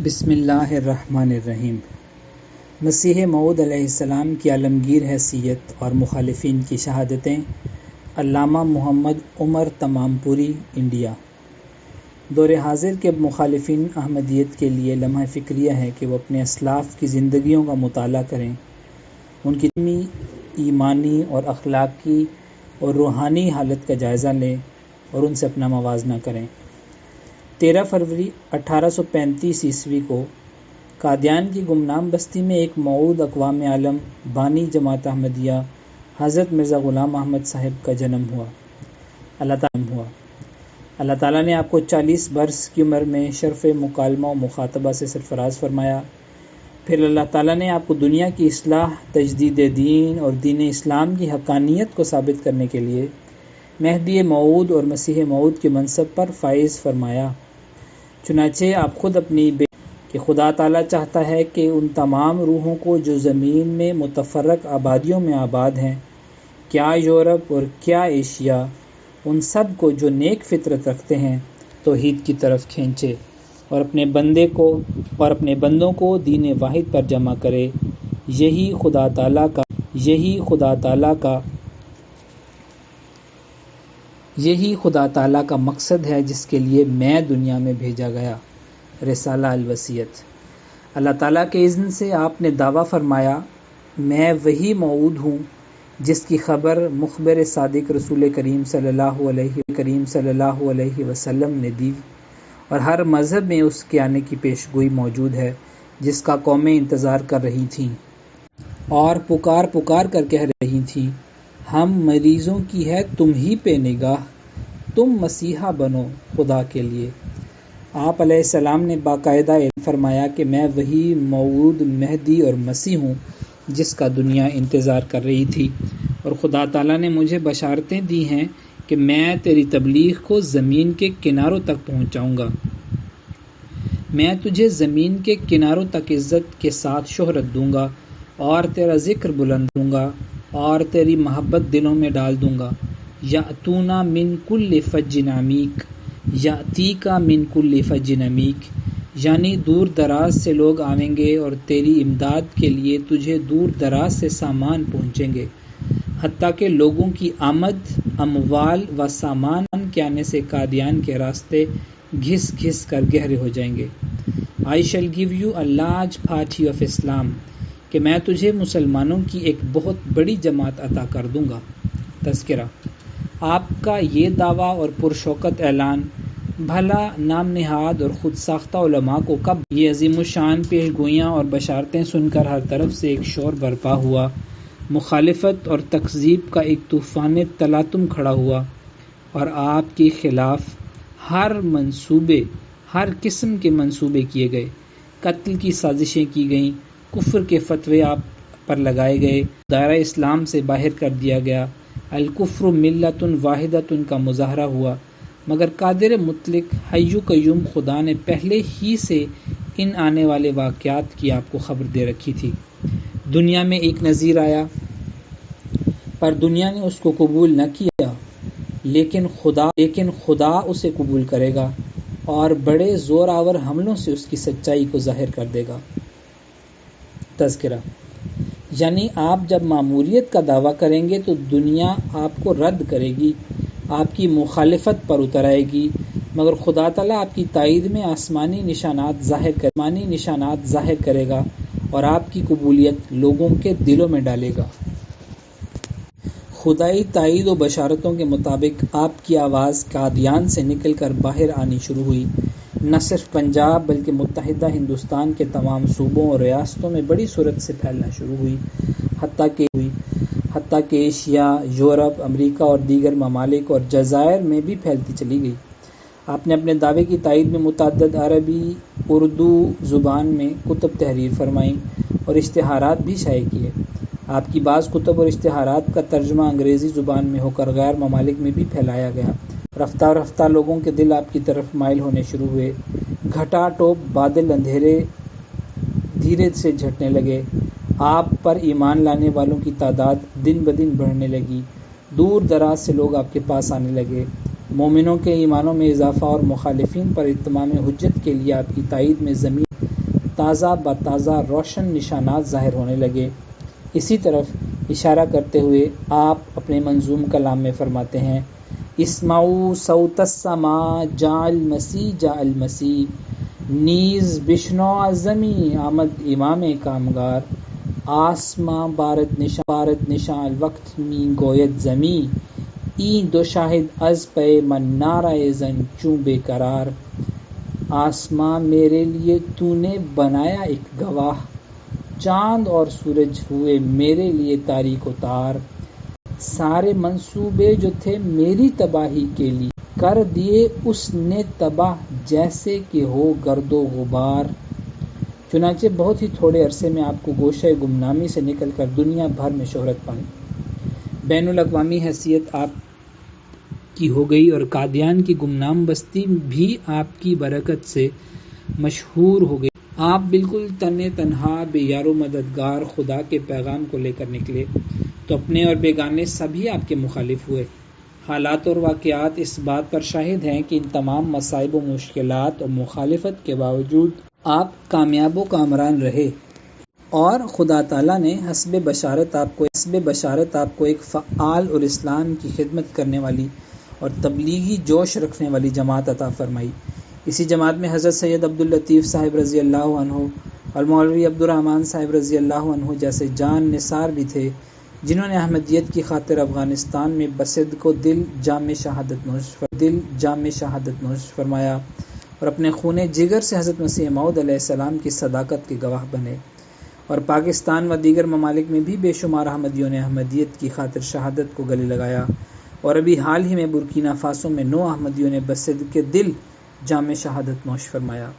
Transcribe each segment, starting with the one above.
بسم اللہ الرحمن الرحیم۔ مسیح موعود علیہ السلام کی عالمگیر حیثیت اور مخالفین کی شہادتیں۔ علامہ محمد عمر تمام پوری، انڈیا۔ دور حاضر کے مخالفین احمدیت کے لیے لمحہ فکریہ ہے کہ وہ اپنے اسلاف کی زندگیوں کا مطالعہ کریں، ان کی ایمانی اور اخلاقی اور روحانی حالت کا جائزہ لیں اور ان سے اپنا موازنہ کریں۔ 13 فروری 1835 عیسوی کو قادیان کی گمنام بستی میں ایک موعود اقوام عالم بانی جماعت احمدیہ حضرت مرزا غلام احمد صاحب کا جنم ہوا۔ اللہ تعالیٰ نے آپ کو 40 برس کی عمر میں شرف مکالمہ و مخاطبہ سے سرفراز فرمایا۔ پھر اللہ تعالیٰ نے آپ کو دنیا کی اصلاح، تجدید دین اور دین اسلام کی حقانیت کو ثابت کرنے کے لیے مہدی موعود اور مسیح موعود کے منصب پر فائز فرمایا۔ چنانچہ آپ خود اپنی کہ خدا تعالیٰ چاہتا ہے کہ ان تمام روحوں کو جو زمین میں متفرق آبادیوں میں آباد ہیں، کیا یورپ اور کیا ایشیا، ان سب کو جو نیک فطرت رکھتے ہیں توحید کی طرف کھینچے اور اپنے بندوں کو دین واحد پر جمع کرے۔ یہی خدا تعالیٰ کا مقصد ہے جس کے لیے میں دنیا میں بھیجا گیا۔ رسالہ الوصیت۔ اللہ تعالیٰ کے اذن سے آپ نے دعویٰ فرمایا، میں وہی موعود ہوں جس کی خبر مخبر صادق رسول کریم صلی اللہ علیہ وسلم نے دی، اور ہر مذہب میں اس کے آنے کی پیش گوئی موجود ہے جس کا قومیں انتظار کر رہی تھیں اور پکار کر کہہ رہی تھیں، ہم مریضوں کی ہے تم ہی پہ نگاہ، تم مسیحا بنو خدا کے لیے۔ آپ علیہ السلام نے باقاعدہ اعلان فرمایا کہ میں وہی موعود مہدی اور مسیح ہوں جس کا دنیا انتظار کر رہی تھی، اور خدا تعالیٰ نے مجھے بشارتیں دی ہیں کہ میں تیری تبلیغ کو زمین کے کناروں تک پہنچاؤں گا۔ میں تجھے زمین کے کناروں تک عزت کے ساتھ شہرت دوں گا اور تیرا ذکر بلند دوں گا اور تیری محبت دلوں میں ڈال دوں گا۔ یأتونا من کل فج عمیق، یأتیکا من کل فج عمیق، یعنی دور دراز سے لوگ آئیں گے اور تیری امداد کے لیے تجھے دور دراز سے سامان پہنچیں گے، حتیٰ کہ لوگوں کی آمد اموال و سامان کے آنے سے قادیان کے راستے گھس کر گہرے ہو جائیں گے۔ I shall give you a large party of Islam، کہ میں تجھے مسلمانوں کی ایک بہت بڑی جماعت عطا کر دوں گا۔ تذکرہ۔ آپ کا یہ دعویٰ اور پرشوکت اعلان بھلا نام نہاد اور خود ساختہ علماء کو کب؟ یہ عظیم الشان پیش گوئیاں اور بشارتیں سن کر ہر طرف سے ایک شور برپا ہوا، مخالفت اور تکذیب کا ایک طوفان تلاطم کھڑا ہوا، اور آپ کے خلاف ہر قسم کے منصوبے کیے گئے، قتل کی سازشیں کی گئیں، کفر کے فتوے آپ پر لگائے گئے، دائرہ اسلام سے باہر کر دیا گیا، الکفر ملت واحدۃ کا مظاہرہ ہوا، مگر قادر مطلق حی قیوم خدا نے پہلے ہی سے ان آنے والے واقعات کی آپ کو خبر دے رکھی تھی۔ دنیا میں ایک نذیر آیا، پر دنیا نے اس کو قبول نہ کیا، لیکن خدا اسے قبول کرے گا اور بڑے زور آور حملوں سے اس کی سچائی کو ظاہر کر دے گا۔ تذکرہ۔ یعنی آپ جب ماموریت کا دعویٰ کریں گے تو دنیا آپ کو رد کرے گی، آپ کی مخالفت پر اتر آئے گی، مگر خدا تعالیٰ آپ کی تائید میں آسمانی نشانات ظاہر کرے گا اور آپ کی قبولیت لوگوں کے دلوں میں ڈالے گا۔ خدائی تائید و بشارتوں کے مطابق آپ کی آواز قادیان سے نکل کر باہر آنی شروع ہوئی، نہ صرف پنجاب بلکہ متحدہ ہندوستان کے تمام صوبوں اور ریاستوں میں بڑی صورت سے پھیلنا شروع ہوئی، حتیٰ کہ ایشیا، یورپ، امریکہ اور دیگر ممالک اور جزائر میں بھی پھیلتی چلی گئی۔ آپ نے اپنے دعوے کی تائید میں متعدد عربی، اردو زبان میں کتب تحریر فرمائیں اور اشتہارات بھی شائع کیے۔ آپ کی بعض کتب اور اشتہارات کا ترجمہ انگریزی زبان میں ہو کر غیر ممالک میں بھی پھیلایا گیا۔ رفتہ لوگوں کے دل آپ کی طرف مائل ہونے شروع ہوئے، گھٹا ٹوپ بادل اندھیرے دھیرے سے جھٹنے لگے، آپ پر ایمان لانے والوں کی تعداد دن بدن بڑھنے لگی، دور دراز سے لوگ آپ کے پاس آنے لگے، مومنوں کے ایمانوں میں اضافہ اور مخالفین پر اتمام حجت کے لیے آپ کی تائید میں تازہ بتازہ روشن نشانات ظاہر ہونے لگے۔ اسی طرف اشارہ کرتے ہوئے آپ اپنے منظوم کلام میں فرماتے ہیں، اسمعوا صوت السماء جاء المسیح، نیز بشنو زمیں آمد امام کامگار، آسماں بارد نشان الوقت می گوید زمیں، این دو شاہد از پہ من نعرہ زن چوں بے قرار، آسماں میرے لیے تو نے بنایا ایک گواہ، چاند اور سورج ہوئے میرے لیے تاریک و تار، سارے منصوبے جو تھے میری تباہی کے لیے کر دیے اس نے تباہ جیسے کہ ہو گرد و غبار۔ چنانچہ بہت ہی تھوڑے عرصے میں آپ کو گوشہ گمنامی سے نکل کر دنیا بھر میں شہرت پائی، بین الاقوامی حیثیت آپ کی ہو گئی، اور قادیان کی گمنام بستی بھی آپ کی برکت سے مشہور ہو گئی۔ آپ بالکل تنہا بے یار و مددگار خدا کے پیغام کو لے کر نکلے تو اپنے اور بیگانے سبھی آپ کے مخالف ہوئے۔ حالات اور واقعات اس بات پر شاہد ہیں کہ ان تمام مصائب و مشکلات اور مخالفت کے باوجود آپ کامیاب و کامران رہے، اور خدا تعالیٰ نے حسب بشارت آپ کو ایک فعال اور اسلام کی خدمت کرنے والی اور تبلیغی جوش رکھنے والی جماعت عطا فرمائی۔ اسی جماعت میں حضرت سید عبداللطیف صاحب رضی اللہ عنہ اور مولوی عبدالرحمن صاحب رضی اللہ عنہ جیسے جان نثار بھی تھے، جنہوں نے احمدیت کی خاطر افغانستان میں بصد کو دل جام شہادت نوش فرمایا، اور اپنے خون جگر سے حضرت مسیح موعود علیہ السلام کی صداقت کے گواہ بنے، اور پاکستان و دیگر ممالک میں بھی بے شمار احمدیوں نے احمدیت کی خاطر شہادت کو گلے لگایا، اور ابھی حال ہی میں برکینا فاسو میں 9 احمدیوں نے بصد کے دل جام شہادت نوش فرمایا۔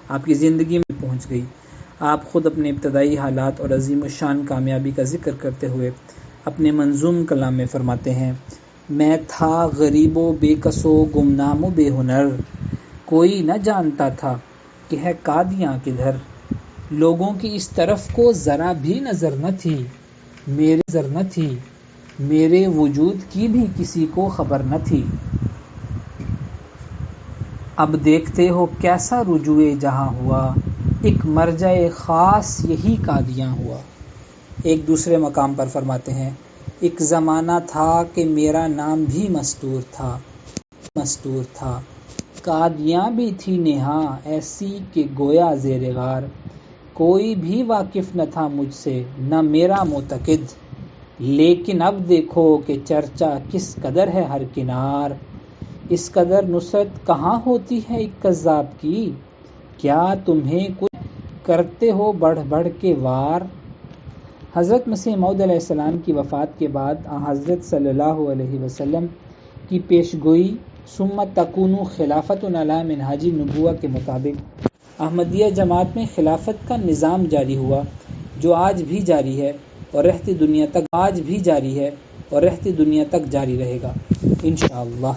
آپ کی زندگی میں پہنچ گئی۔ آپ خود اپنے ابتدائی حالات اور عظیم الشان کامیابی کا ذکر کرتے ہوئے اپنے منظوم کلام میں فرماتے ہیں، میں تھا غریب و بے کس و گمنام و بے ہنر، کوئی نہ جانتا تھا کہ ہے قادیاں کدھر، لوگوں کی اس طرف کو ذرا بھی نظر نہ تھی، میرے وجود کی بھی کسی کو خبر نہ تھی، اب دیکھتے ہو کیسا رجوع جہاں ہوا، ایک مرجع خاص یہی قادیاں ہوا۔ ایک دوسرے مقام پر فرماتے ہیں، ایک زمانہ تھا کہ میرا نام بھی مستور تھا، قادیاں بھی تھی نہاں ایسی کہ گویا زیر غار، کوئی بھی واقف نہ تھا مجھ سے نہ میرا معتقد، لیکن اب دیکھو کہ چرچا کس قدر ہے ہر کنار، اس قدر نصرت کہاں ہوتی ہے ایک کذاب کی، کیا تمہیں کچھ کرتے ہو بڑھ بڑھ کے وار۔ حضرت مسیح موعود علیہ السلام کی وفات کے بعد حضرت صلی اللہ علیہ وسلم کی پیشگوئی ثم تکون خلافت علی منہاج النبوہ کے مطابق احمدیہ جماعت میں خلافت کا نظام جاری ہوا، جو آج بھی جاری ہے اور رہتی دنیا تک جاری رہے گا انشاءاللہ۔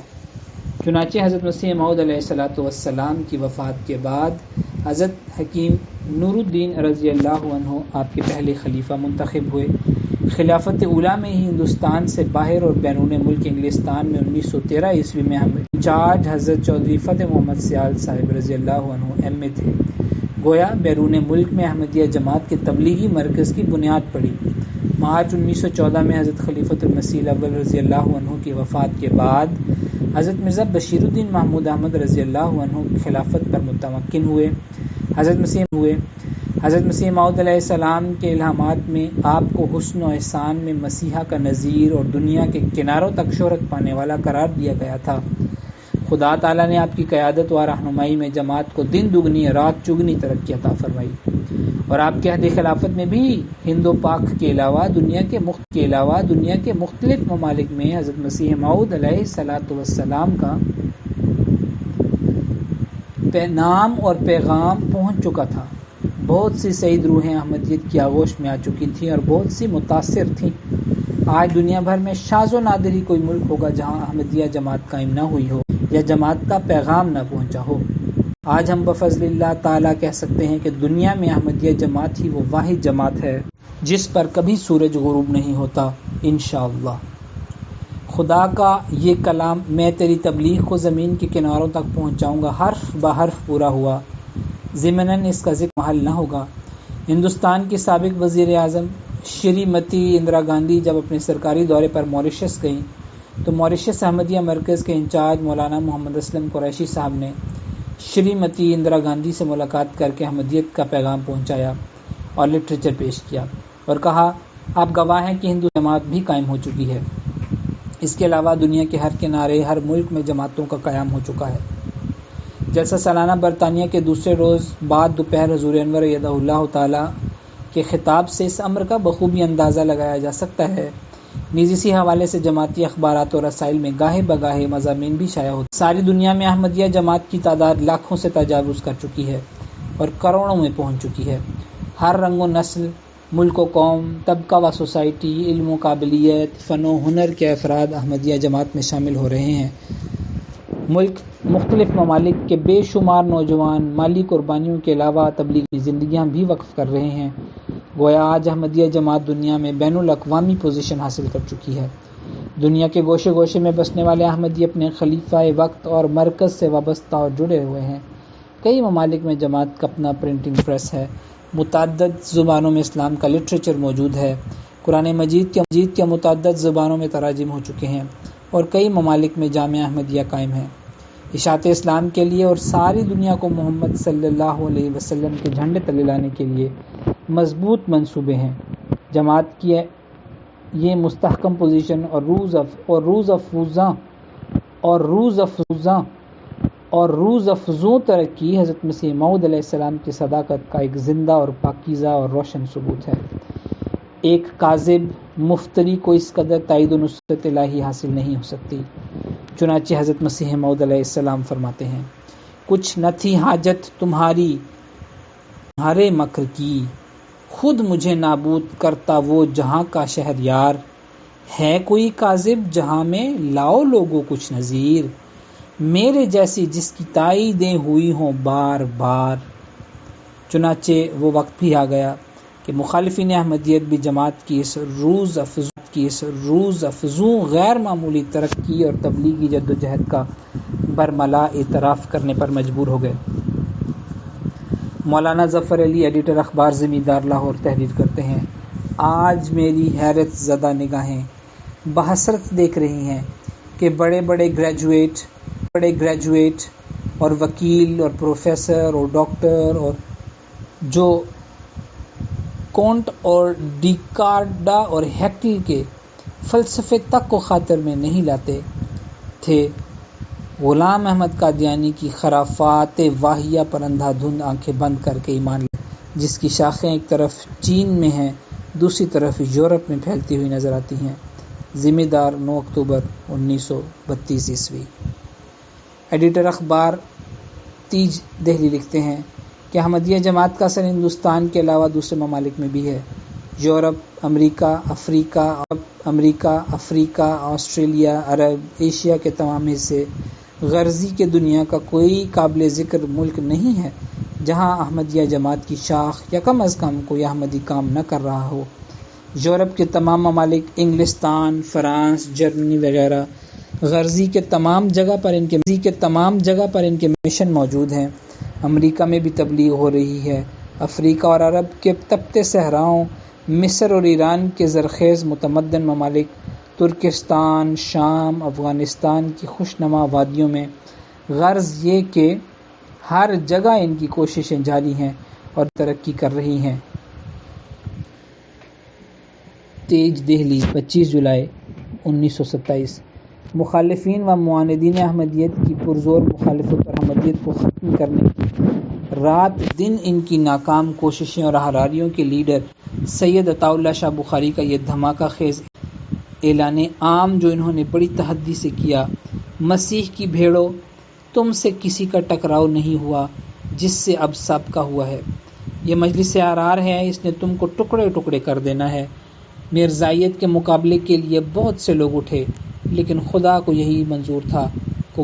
چنانچہ حضرت مسیح موعود علیہ السلام کی وفات کے بعد حضرت حکیم نور الدین رضی اللہ عنہ آپ کے پہلے خلیفہ منتخب ہوئے۔ خلافت اولیٰ میں ہی ہندوستان سے باہر اور بیرون ملک انگلستان میں 1913 عیسوی میں انچارج حضرت چودھری فتح محمد سیال صاحب رضی اللہ عنہ ایم اے تھے۔ گویا بیرون ملک میں احمدیہ جماعت کے تبلیغی مرکز کی بنیاد پڑی۔ مارچ 1914 میں حضرت خلیفۃ المسیح الاول رضی اللہ عنہ کی وفات کے بعد حضرت مرزا بشیر الدین محمود احمد رضی اللہ عنہ خلافت پر متمکن ہوئے۔ حضرت مسیح موعود علیہ السلام کے الہامات میں آپ کو حسن و احسان میں مسیحا کا نذیر اور دنیا کے کناروں تک شہرت پانے والا قرار دیا گیا تھا۔ خدا تعالیٰ نے آپ کی قیادت و رہنمائی میں جماعت کو دن دگنی رات چگنی ترقی عطا فرمائی، اور آپ کے عہد خلافت میں بھی ہند و پاک کے علاوہ دنیا کے مختلف ممالک میں حضرت مسیح موعود علیہ السلام کا نام اور پیغام پہنچ چکا تھا۔ بہت سی سعید روحیں احمدیت کی آغوش میں آ چکی تھیں اور بہت سی متاثر تھیں۔ آج دنیا بھر میں شاذ و نادر ہی کوئی ملک ہوگا جہاں احمدیہ جماعت قائم نہ ہوئی ہو یا جماعت کا پیغام نہ پہنچا ہو۔ آج ہم بفضل اللہ تعالیٰ کہہ سکتے ہیں کہ دنیا میں احمدیہ جماعت ہی وہ واحد جماعت ہے جس پر کبھی سورج غروب نہیں ہوتا انشاءاللہ۔ خدا کا یہ کلام، میں تیری تبلیغ کو زمین کے کناروں تک پہنچاؤں گا، حرف بحرف پورا ہوا۔ ضمناً اس کا ذکر محل نہ ہوگا۔ ہندوستان کی سابق وزیر اعظم شری متی اندرا گاندھی جب اپنے سرکاری دورے پر موریشس گئیں تو موریشس احمدیہ مرکز کے انچارج مولانا محمد اسلم قریشی صاحب نے شری متی اندرا گاندھی سے ملاقات کر کے احمدیت کا پیغام پہنچایا اور لٹریچر پیش کیا اور کہا، آپ گواہ ہیں کہ ہندو جماعت بھی قائم ہو چکی ہے۔ اس کے علاوہ دنیا کے ہر کنارے ہر ملک میں جماعتوں کا قیام ہو چکا ہے۔ جلسہ سالانہ برطانیہ کے دوسرے روز بعد دوپہر حضور انور ایدہ اللہ تعالی کے خطاب سے اس امر کا بخوبی اندازہ لگایا جا سکتا ہے۔ نیز اسی حوالے سے جماعتی اخبارات اور رسائل میں گاہے بگاہے مضامین بھی شائع ہوتے ہیں۔ ساری دنیا میں احمدیہ جماعت کی تعداد لاکھوں سے تجاوز کر چکی ہے اور کروڑوں میں پہنچ چکی ہے۔ ہر رنگ و نسل، ملک و قوم، طبقہ و سوسائٹی، علم و قابلیت، فن و ہنر کے افراد احمدیہ جماعت میں شامل ہو رہے ہیں۔ مختلف ممالک کے بے شمار نوجوان مالی قربانیوں کے علاوہ تبلیغی زندگیاں بھی وقف کر رہے ہیں۔ گویا آج احمدیہ جماعت دنیا میں بین الاقوامی پوزیشن حاصل کر چکی ہے۔ دنیا کے گوشے گوشے میں بسنے والے احمدی اپنے خلیفہ وقت اور مرکز سے وابستہ اور جڑے ہوئے ہیں۔ کئی ممالک میں جماعت کا اپنا پرنٹنگ پریس ہے، متعدد زبانوں میں اسلام کا لٹریچر موجود ہے، قرآن مجید کے متعدد زبانوں میں تراجم ہو چکے ہیں اور کئی ممالک میں جامعہ احمدیہ قائم ہے۔ اشاعت اسلام کے لیے اور ساری دنیا کو محمد صلی اللہ علیہ وسلم کے جھنڈے تلے لانے کے لیے مضبوط منصوبے ہیں۔ جماعت کی یہ مستحکم پوزیشن اور روز افزوں ترقی حضرت مسیح موعود علیہ السلام کی صداقت کا ایک زندہ اور پاکیزہ اور روشن ثبوت ہے۔ ایک کاذب مفتری کو اس قدر تائید و نصرت الہی حاصل نہیں ہو سکتی۔ چنانچہ حضرت مسیح موعود علیہ السلام فرماتے ہیں، کچھ نہ تھی حاجت تمہارے مکر کی، خود مجھے نابود کرتا وہ جہاں کا شہریار، ہے کوئی کاذب جہاں میں، لاؤ لوگوں کچھ نظیر، میرے جیسی جس کی تائیدیں ہوئی ہوں بار بار۔ چنانچہ وہ وقت بھی آ گیا کہ مخالفین احمدیت بھی جماعت کی اس روز افزوں غیر معمولی ترقی اور تبلیغی جدوجہد کا برملا اعتراف کرنے پر مجبور ہو گئے۔ مولانا ظفر علی ایڈیٹر اخبار زمیندار لاہور تحریر کرتے ہیں، آج میری حیرت زدہ نگاہیں بحسرت دیکھ رہی ہیں کہ بڑے بڑے گریجویٹ اور وکیل اور پروفیسر اور ڈاکٹر اور جو کونٹ اور ڈیکارڈا اور ہیکل کے فلسفے تک کو خاطر میں نہیں لاتے تھے، غلام احمد قادیانی کی خرافات واہیہ پر اندھا دھند آنکھیں بند کر کے ایمان لے، جس کی شاخیں ایک طرف چین میں ہیں، دوسری طرف یورپ میں پھیلتی ہوئی نظر آتی ہیں۔ ذمہ دار 9 اکتوبر 1932 ایڈیٹر اخبار تیج دہلی لکھتے ہیں کہ احمدیہ جماعت کا اثر ہندوستان کے علاوہ دوسرے ممالک میں بھی ہے۔ یورپ، امریکہ، افریقہ، آسٹریلیا، عرب، ایشیا کے تمام حصے، غرضی کے دنیا کا کوئی قابل ذکر ملک نہیں ہے جہاں احمدیہ جماعت کی شاخ یا کم از کم کوئی احمدی کام نہ کر رہا ہو۔ یورپ کے تمام ممالک، انگلستان، فرانس، جرمنی وغیرہ، غرضی کے تمام جگہ پر ان کے مشن موجود ہیں۔ امریکہ میں بھی تبلیغ ہو رہی ہے۔ افریقہ اور عرب کے تپتے صحراؤں، مصر اور ایران کے زرخیز متمدن ممالک، ترکستان، شام، افغانستان کی خوشنما وادیوں میں، غرض یہ کہ ہر جگہ ان کی کوششیں جاری ہیں اور ترقی کر رہی ہیں۔ تیج دہلی، 25 جولائی 1927 مخالفین و معاندین احمدیت کی پرزور مخالفت اور احمدیت کو ختم کرنے کی رات دن ان کی ناکام کوششیں اور احراریوں کے لیڈر سید عطا اللہ شاہ بخاری کا یہ دھماکہ خیز اعلان عام جو انہوں نے بڑی تحدی سے کیا، مسیح کی بھیڑوں، تم سے کسی کا ٹکراؤ نہیں ہوا جس سے اب سابقہ ہوا ہے، یہ مجلس احرار ہے، اس نے تم کو ٹکڑے ٹکڑے کر دینا ہے۔ مرزائیت کے مقابلے کے لیے بہت سے لوگ اٹھے، لیکن خدا کو یہی منظور تھا کہ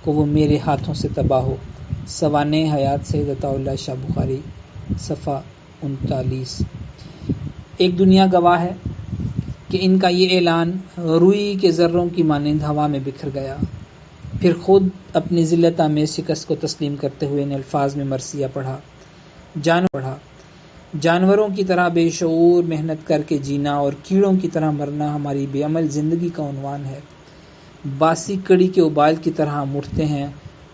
وہ میرے ہاتھوں سے تباہ ہو۔ سوانح حیات سید عطا اللہ شاہ بخاری، صفحہ 39۔ ایک دنیا گواہ ہے کہ ان کا یہ اعلان روئی کے ذروں کی مانند ہوا میں بکھر گیا۔ پھر خود اپنی ذلت آمیز شکست کو تسلیم کرتے ہوئے ان الفاظ میں مرثیہ پڑھا، جانوروں کی طرح بے شعور محنت کر کے جینا اور کیڑوں کی طرح مرنا ہماری بے عمل زندگی کا عنوان ہے۔ باسی کڑی کے ابال کی طرح ہم اٹھتے ہیں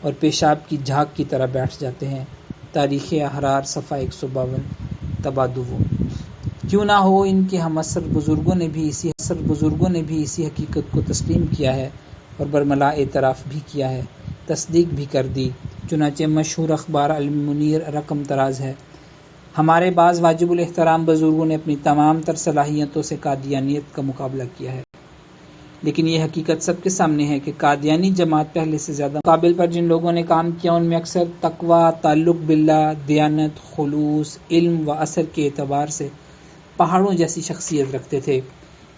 اور پیشاب کی جھاگ کی طرح بیٹھ جاتے ہیں۔ تاریخ احرار صفحہ 152 تبادو۔ کیوں نہ ہو ان کے ہم عصر بزرگوں نے بھی اسی حقیقت کو تسلیم کیا ہے اور برملا اعتراف بھی کیا ہے، تصدیق بھی کر دی۔ چنانچہ مشہور اخبار المنیر رقم تراز ہے۔ ہمارے بعض واجب الاحترام بزرگوں نے اپنی تمام تر صلاحیتوں سے قادیانیت کا مقابلہ کیا ہے، لیکن یہ حقیقت سب کے سامنے ہے کہ قادیانی جماعت پہلے سے زیادہ مقابل پر جن لوگوں نے کام کیا ان میں اکثر تقویٰ، تعلق باللہ، دیانت، خلوص، علم و اثر کے اعتبار سے پہاڑوں جیسی شخصیت رکھتے تھے۔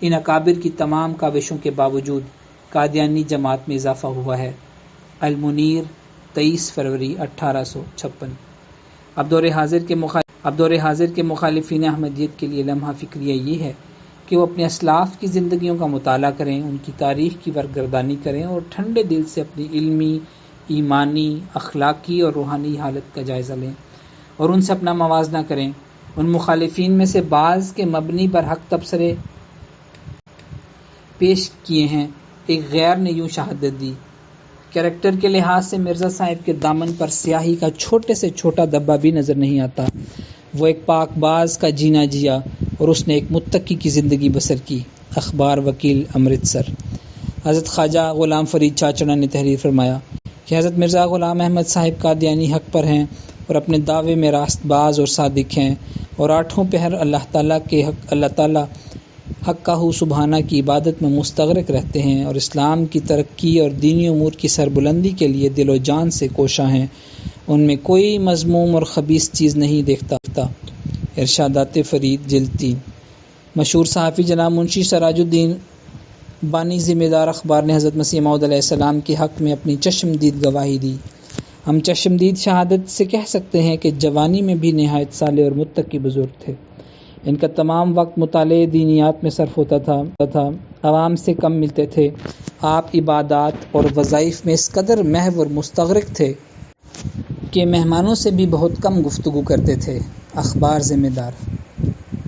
ان اکابر کی تمام کاوشوں کے باوجود قادیانی جماعت میں اضافہ ہوا ہے۔ المنیر 23 فروری 1856۔ اب دور حاضر کے مخالفین احمدیت کے لیے لمحہ فکریہ یہ ہے کہ وہ اپنے اسلاف کی زندگیوں کا مطالعہ کریں، ان کی تاریخ کی برگردانی کریں اور ٹھنڈے دل سے اپنی علمی، ایمانی، اخلاقی اور روحانی حالت کا جائزہ لیں اور ان سے اپنا موازنہ کریں۔ ان مخالفین میں سے بعض کے مبنی بر حق تبصرے پیش کیے ہیں۔ ایک غیر نے یوں شہادت دی: کریکٹر کے لحاظ سے مرزا صاحب کے دامن پر سیاہی کا چھوٹے سے چھوٹا دھبا بھی نظر نہیں آتا۔ وہ ایک پاک باز کا جینا جیا اور اس نے ایک متقی کی زندگی بسر کی۔ اخبار وکیل امرتسر۔ حضرت خواجہ غلام فرید چاچڑا نے تحریر فرمایا کہ حضرت مرزا غلام احمد صاحب قادیانی حق پر ہیں اور اپنے دعوے میں راست باز اور صادق ہیں اور آٹھوں پہر اللہ تعالیٰ حق سبحانہ کی عبادت میں مستغرق رہتے ہیں اور اسلام کی ترقی اور دینی امور کی سربلندی کے لیے دل و جان سے کوشاں ہیں۔ ان میں کوئی مذموم اور خبیث چیز نہیں دیکھتا۔ ارشادات فرید جلد 3۔ مشہور صحافی جناب منشی سراج الدین بانی ذمہ دار اخبار نے حضرت مسیح موعود علیہ السلام کے حق میں اپنی چشمدید گواہی دی۔ ہم چشمدید شہادت سے کہہ سکتے ہیں کہ جوانی میں بھی نہایت صالح اور متقی بزرگ تھے۔ ان کا تمام وقت مطالعے دینیات میں صرف ہوتا تھا، عوام سے کم ملتے تھے۔ آپ عبادات اور وظائف میں اس قدر محو اور مستغرق تھے کہ مہمانوں سے بھی بہت کم گفتگو کرتے تھے۔ اخبار ذمہ دار۔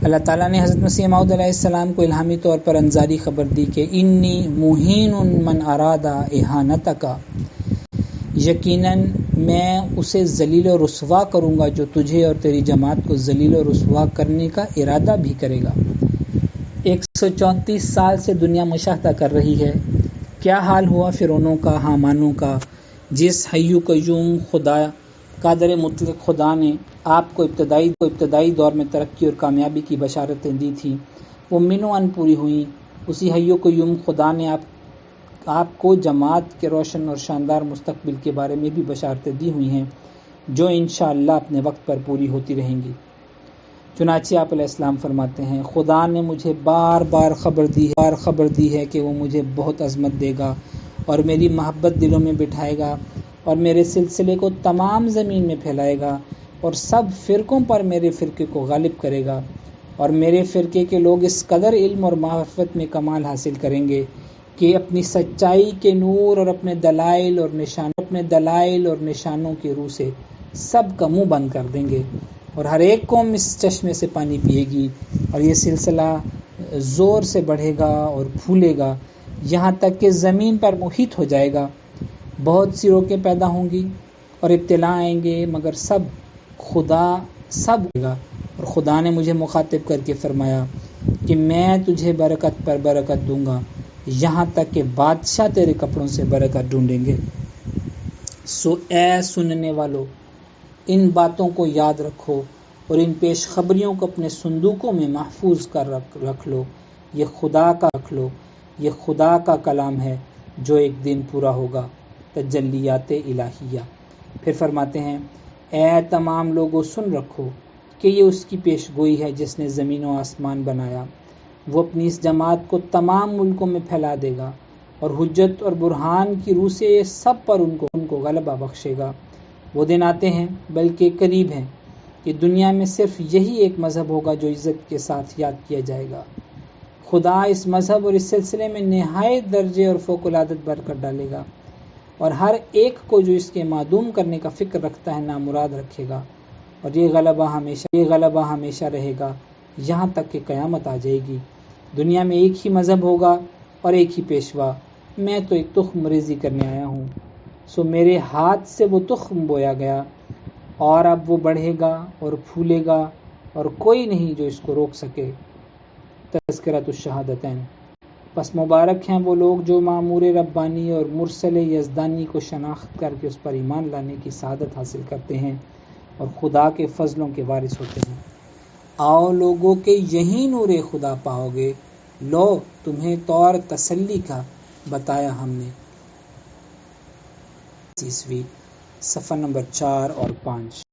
اللہ تعالیٰ نے حضرت مسیح موعود علیہ السلام کو الہامی طور پر انذاری خبر دی کہ انی مہین من اراد اہانتک، یقیناً میں اسے ذلیل و رسوا کروں گا جو تجھے اور تیری جماعت کو ذلیل و رسوا کرنے کا ارادہ بھی کرے گا۔ 134 سال سے دنیا مشاہدہ کر رہی ہے کیا حال ہوا فرعونوں کا، حامانوں کا۔ جس حی قیوم خدا قادر مطلق خدا نے آپ کو ابتدائی دور میں ترقی اور کامیابی کی بشارتیں دی تھیں وہ منو ان پوری ہوئیں۔ اسی حی قیوم خدا نے آپ کو جماعت کے روشن اور شاندار مستقبل کے بارے میں بھی بشارتیں دی ہوئی ہیں جو انشاءاللہ اپنے وقت پر پوری ہوتی رہیں گی۔ چنانچہ آپ علیہ السلام فرماتے ہیں خدا نے مجھے بار بار خبر دی ہے کہ وہ مجھے بہت عظمت دے گا اور میری محبت دلوں میں بٹھائے گا اور میرے سلسلے کو تمام زمین میں پھیلائے گا اور سب فرقوں پر میرے فرقے کو غالب کرے گا اور میرے فرقے کے لوگ اس قدر علم اور معرفت میں کمال حاصل کریں گے کہ اپنی سچائی کے نور اور اپنے دلائل اور نشانوں کے روح سے سب کا منہ بند کر دیں گے اور ہر ایک قوم اس چشمے سے پانی پیے گی اور یہ سلسلہ زور سے بڑھے گا اور پھولے گا یہاں تک کہ زمین پر محیط ہو جائے گا۔ بہت سی روکیں پیدا ہوں گی اور ابتلا آئیں گے مگر سب ہوگا۔ اور خدا نے مجھے مخاطب کر کے فرمایا کہ میں تجھے برکت پر برکت دوں گا یہاں تک کہ بادشاہ تیرے کپڑوں سے برکت ڈھونڈیں گے۔ سو اے سننے والو، ان باتوں کو یاد رکھو اور ان پیش خبریوں کو اپنے صندوقوں میں محفوظ کر رکھ لو۔ یہ خدا کا کلام ہے جو ایک دن پورا ہوگا۔ تجلیات الہیہ۔ پھر فرماتے ہیں اے تمام لوگوں سن رکھو کہ یہ اس کی پیش گوئی ہے جس نے زمین و آسمان بنایا۔ وہ اپنی اس جماعت کو تمام ملکوں میں پھیلا دے گا اور حجت اور برہان کی روح سے سب پر ان کو غلبہ بخشے گا۔ وہ دن آتے ہیں بلکہ قریب ہیں کہ دنیا میں صرف یہی ایک مذہب ہوگا جو عزت کے ساتھ یاد کیا جائے گا۔ خدا اس مذہب اور اس سلسلے میں نہایت درجے اور فوق العادت برکت ڈالے گا۔ اور ہر ایک کو جو اس کے معدوم کرنے کا فکر رکھتا ہے نامراد رکھے گا، اور یہ غلبہ ہمیشہ رہے گا یہاں تک کہ قیامت آ جائے گی۔ دنیا میں ایک ہی مذہب ہوگا اور ایک ہی پیشوا، میں تو ایک تخم ریزی کرنے آیا ہوں، سو میرے ہاتھ سے وہ تخم بویا گیا، اور اب وہ بڑھے گا اور پھولے گا اور کوئی نہیں جو اس کو روک سکے۔ تذکرۃ الشہادتین۔ پس مبارک ہیں وہ لوگ جو مامور ربانی اور مرسل یزدانی کو شناخت کر کے اس پر ایمان لانے کی سعادت حاصل کرتے ہیں اور خدا کے فضلوں کے وارث ہوتے ہیں۔ آؤ لوگوں کے یہی نور خدا پاؤ گے، لو تمہیں طور تسلی کا بتایا ہم نے۔ صفحہ نمبر 4 اور 5۔